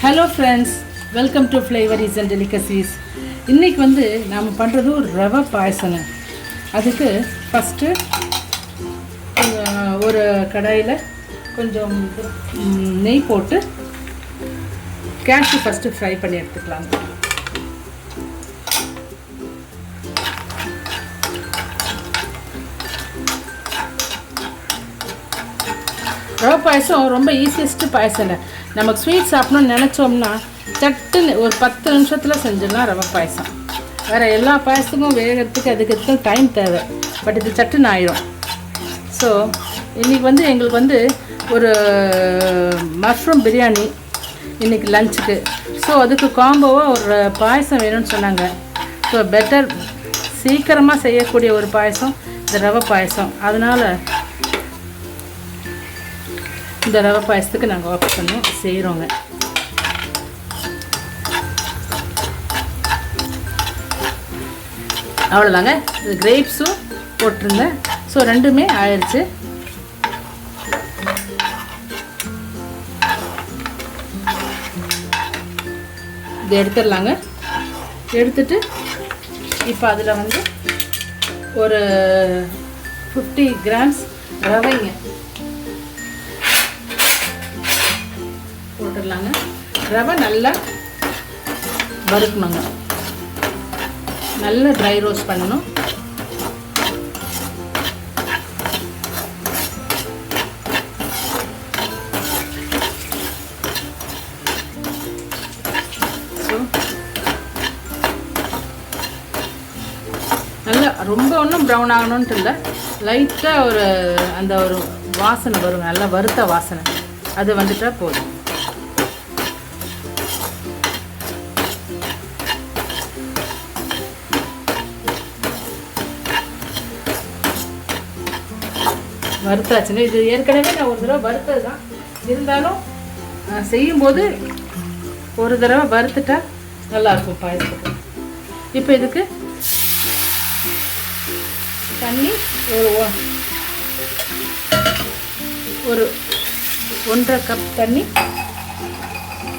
Hello friends, welcome to flavours and delicacies. இன்றைக்கி வந்து நாம் பண்ணுறது ஒரு ரவை பாயசங்க. அதுக்கு ஃபஸ்ட்டு ஒரு கடாயில் கொஞ்சம் நெய் போட்டு கேஷ்யூ ஃபஸ்ட்டு ஃப்ரை பண்ணி எடுத்துக்கலாம். ரவை பாயசம் ரொம்ப ஈஸியஸ்ட்டு பாயசங்க. நமக்கு ஸ்வீட் சாப்பிட்ணுன்னு நினச்சோம்னா சட்டுன்னு ஒரு 10 நிமிஷத்தில் செஞ்சிடலாம் ரவை பாயசம். வேறு எல்லா பாயசத்துக்கும் வேகிறதுக்கு அதுக்கு டைம் தேவை, பட் இது சட்டுன்னு ஆயிடும். ஸோ இன்றைக்கி வந்து எங்களுக்கு வந்து ஒரு மஷ்ரூம் பிரியாணி இன்றைக்கி லஞ்சுக்கு. ஸோ அதுக்கு காம்போவாக ஒரு பாயசம் வேணும்னு சொன்னாங்க. ஸோ பெட்டர் சீக்கிரமாக செய்யக்கூடிய ஒரு பாயசம் இந்த ரவை பாயசம். அதனால் இந்த ரவை பாயசத்துக்கு நாங்கள் ஆப்ட் பண்ணோம் செய்கிறோங்க. அவ்வளோதாங்க. இது கிரேப்ஸும் போட்டிருந்தேன். ஸோ ரெண்டுமே ஆயிடுச்சு. இது எடுத்துடலாங்க. எடுத்துட்டு இப்போ அதில் வந்து ஒரு 50 கிராம்ஸ் ரவைங்க போட்டுடலாங்க. ரவை நல்லா வறுக்கணுங்க, நல்லா ட்ரை ரோஸ்ட் பண்ணணும். ஸோ நல்லா ரொம்ப ஒன்றும் ப்ரௌன் ஆகணுன்ட்டு இல்லை, லைட்டாக ஒரு அந்த ஒரு வாசனை வரும், நல்லா வறுத்த வாசனை, அது வந்துட்டால் போதும். வறுத்தாச்சுங்க. இது ஏற்கனவே நான் ஒரு தடவை வறுத்தது தான், இருந்தாலும் செய்யும்போது ஒரு தடவை வறுத்துட்டா நல்லாயிருக்கும் பாயசத்துக்கு. இப்போ இதுக்கு தண்ணி ஒரு 1.5 கப் தண்ணி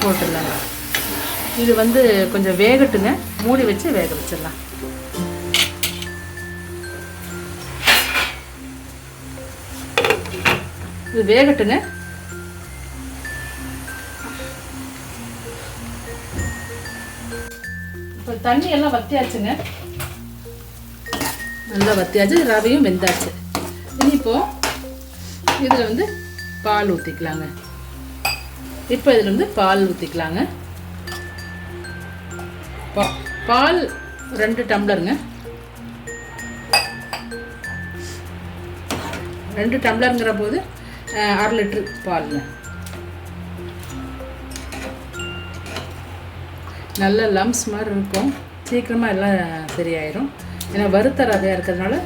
போட்டுடலாங்க. இது வந்து கொஞ்சம் வேகட்டுங்க, மூடி வச்சு வேக வச்சிடலாம். இது வேகட்டுங்க. இப்போ தண்ணி எல்லாம் வத்தியாச்சுங்க, நல்லா வத்தியாச்சு. ரவையும் வெந்தாச்சு. இப்போ இதில் வந்து பால் ஊற்றிக்கலாங்க. இப்போ இதில் வந்து பால் ஊற்றிக்கலாங்க. பால் 2 டம்ளருங்க. 2 டம்ளருங்கிற போது 1/2 லிட்டர் பாலுங்க. நல்ல லம்ஸ் மாதிரி இருக்கும், சீக்கிரமாக எல்லாம் சரியாயிடும். ஏன்னா வறுத்த ரவையாக இருக்கிறதுனால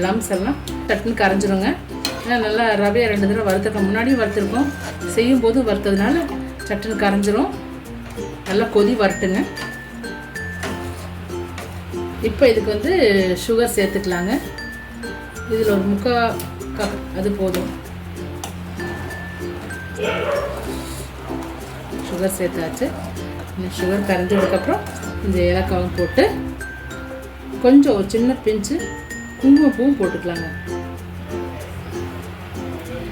லம்ஸ் எல்லாம் டக்குன்னு கரைஞ்சிருங்க. ஏன்னா நல்லா ரவையை 2 தடவை வறுத்துருக்கோம், முன்னாடியும் வறுத்துருக்கோம், செய்யும் போதும் வறுத்ததுனால சட்டுன்னு கரைஞ்சிரும். நல்லா கொதி வரட்டுங்க. இப்போ இதுக்கு வந்து சுகர் சேர்த்துக்கலாங்க. இதில் ஒரு 3/4 கப் அது போதும். சுகர் சேர்த்தாச்சு. சுகர் கரைஞ்சதுக்கப்புறம் இந்த ஏலக்காவும் போட்டு கொஞ்சம் ஒரு சின்ன பிஞ்சு குங்குமப்பூவும் போட்டுக்கலாங்க.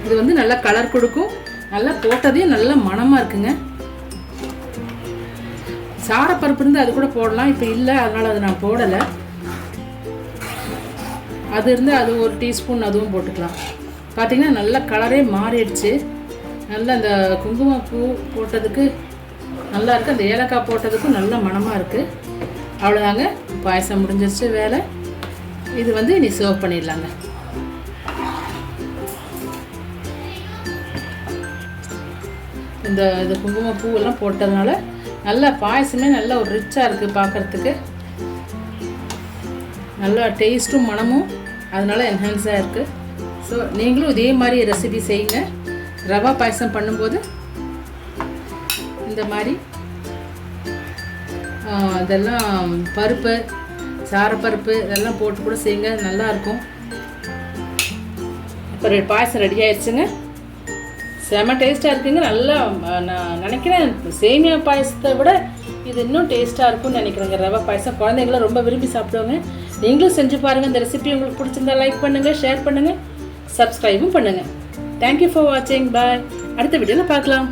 இது வந்து நல்லா கலர் கொடுக்கும், நல்லா போட்டதையும் நல்ல மணமாக இருக்குங்க. சாரப்பருப்பு இருந்து அது கூட போடலாம், இப்போ இல்லை, அதனால் அது நான் போடலை. அது இருந்து அது ஒரு டீஸ்பூன் அதுவும் போட்டுக்கலாம். பார்த்திங்கன்னா நல்ல கலரே மாறிடுச்சு. நல்லா அந்த குங்குமப்பூ போட்டதுக்கு நல்லா இருக்குது, அந்த ஏலக்காய் போட்டதுக்கும் நல்ல மணமாக இருக்குது. அவ்வளோதாங்க, பாயசம் முடிஞ்சிருச்சு வேலை. இது வந்து இனி சர்வ் பண்ணிடலாங்க. இந்த குங்குமப்பூவெல்லாம் போட்டதுனால நல்லா பாயசமே நல்லா ஒரு ரிச்சாக இருக்குது பார்க்குறதுக்கு. நல்லா டேஸ்ட்டும் மணமும் அதனால் என்ஹான்ஸாக இருக்குது. ஸோ நீங்களும் இதே மாதிரி ரெசிபி செய்யுங்க. ரவா பாயசம் பண்ணும்போது இந்த மாதிரி இதெல்லாம் பருப்பு, சாரப்பருப்பு இதெல்லாம் போட்டு கூட செய்யுங்க, நல்லாயிருக்கும். இப்போ பாயசம் ரெடி ஆயிடுச்சுங்க. செம டேஸ்ட்டாக இருக்குங்க. நல்லா நான் நினைக்கிறேன் சேமியா பாயசத்தை விட இது இன்னும் டேஸ்ட்டாக இருக்கும்னு நினைக்கிறேங்க. ரவை பாயசம் குழந்தைங்களாம் ரொம்ப விரும்பி சாப்பிடுவாங்க. நீங்களும் செஞ்சு பாருங்கள். இந்த ரெசிபி உங்களுக்கு பிடிச்சிருந்தா லைக் பண்ணுங்கள், ஷேர் பண்ணுங்கள், சப்ஸ்கிரைபும் பண்ணுங்கள். தேங்க்யூ ஃபார் வாட்சிங். பாய். அடுத்த வீடியோவில் பார்க்கலாம்.